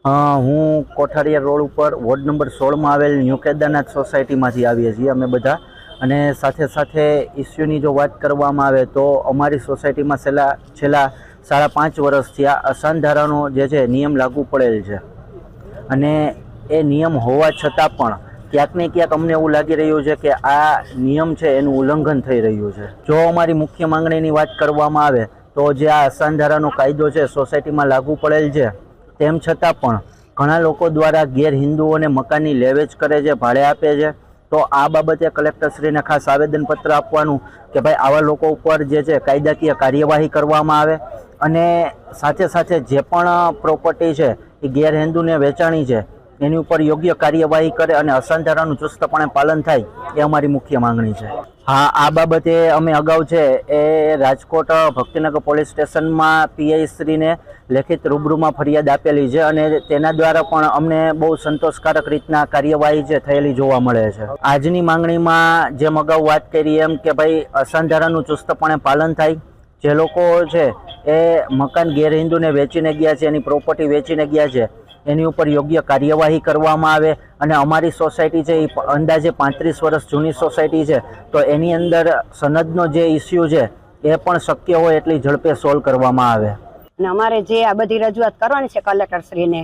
હું કોઠારિયા રોડ ઉપર ward number 16 માં આવેલ ન્યૂ કેદારનાથ સોસાયટીમાંથી આવીએ છીએ અમે બધા। અને સાથે સાથે ઇસ્યુની જો વાત કરવામાં આવે તો અમારી સોસાયટીમાં છેલ્લા 5.5 વર્ષથી આ અસાનધારાનો જે છે નિયમ લાગુ પડેલ છે। અને એ નિયમ હોવા છતાં પણ ક્યાંક ને ક્યાંક અમને એવું લાગી રહ્યું છે કે આ નિયમ છે એનું ઉલ્લંઘન થઈ રહ્યું છે। જો અમારી મુખ્ય માંગણીની વાત કરવામાં આવે તો જે આ અસાનધારાનો કાયદો છે સોસાયટીમાં લાગુ પડેલ છે, તેમ છતાં પણ ઘણા લોકો દ્વારા ગેરહિન્દુઓને મકાનની લેવેચ કરે છે, ભાડે આપે છે। તો આ બાબતે કલેક્ટરશ્રીને ખાસ આવેદનપત્ર આપવાનું કે ભાઈ આવા લોકો ઉપર જે છે કાયદાકીય કાર્યવાહી કરવામાં આવે અને સાથે સાથે જે પણ પ્રોપર્ટી છે એ ગેરહિન્દુને વેચાણી છે એની ઉપર યોગ્ય કાર્યવાહી કરે અને અસાનધારાનું ચુસ્તપણે પાલન થાય એ અમારી મુખ્ય માંગણી છે। હા, આ બાબતે અમે અગાઉ છે એ રાજકોટ ભક્તિનગર પોલીસ સ્ટેશનમાં પીઆઈ શ્રીને લેખિત રૂબરૂમાં ફરિયાદ આપેલી છે અને તેના દ્વારા પણ અમને બહુ સંતોષકારક રીતના કાર્યવાહી જે થયેલી જોવા મળે છે। આજની માંગણીમાં જેમ અગાઉ વાત કરી એમ કે ભાઈ અસાનધારાનું ચુસ્તપણે પાલન થાય। જે લોકો છે એ મકાન ગેરહિન્દુને વેચીને ગયા છે, એની પ્રોપર્ટી વેચીને ગયા છે, એની ઉપર યોગ્ય કાર્યવાહી કરવામાં આવે અને અમારી સોસાયટી છે એ અંદાજે 35 વર્ષ જૂની સોસાયટી છે, તો એની અંદર સનદનો જે ઇસ્યુ છે એ પણ શક્ય હોય એટલી ઝડપે સોલ્વ કરવામાં આવે। અને અમારે જે આ બધી રજૂઆત કરવાની છે કલેક્ટરશ્રીને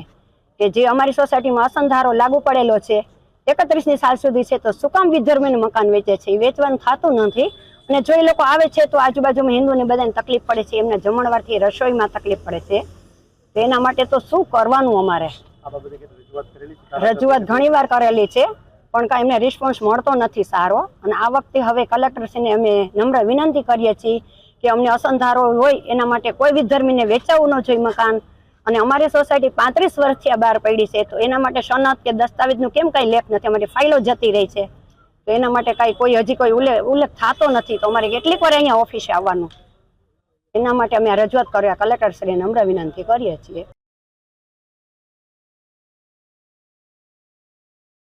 કે જે અમારી સોસાયટીમાં અસંધારો લાગુ પડેલો છે 31મી સાલ સુધી છે, તો શું કામ વિધર્મીને મકાન વેચે છે? એ વેચવાનું થતું નથી। અને જો એ લોકો આવે છે તો આજુબાજુમાં હિન્દુને બધાને તકલીફ પડે છે, એમને જમણવારથી રસોઈમાં તકલીફ પડે છે। તો એના માટે તો શું કરવાનું? અમારે રજૂઆત ઘણીવાર કરેલી છે પણ કાંઈ એમને રિસ્પોન્સ મળતો નથી સારો। અને આ વખતે હવે કલેક્ટરશ્રીને અમે નમ્ર વિનંતી કરીએ છીએ કે અમને અસંધારો હોય એના માટે કોઈ વિધર્મીને વેચાવવું ન જોઈએ મકાન। અને અમારી સોસાયટી 35 વર્ષથી આ બહાર પડી છે, તો એના માટે સનદ કે દસ્તાવેજનું કેમ કાંઈ લેખ નથી? અમારી ફાઇલો જતી રહી છે, તો એના માટે કાંઈ હજી કોઈ ઉલ્લેખ થતો નથી। તો અમારે કેટલીક વાર અહીંયા ઓફિસે આવવાનું, એના માટે અમે રજૂઆત કર્યા કલેક્ટરશ્રીને નમ્ર વિનંતી કરીએ છીએ।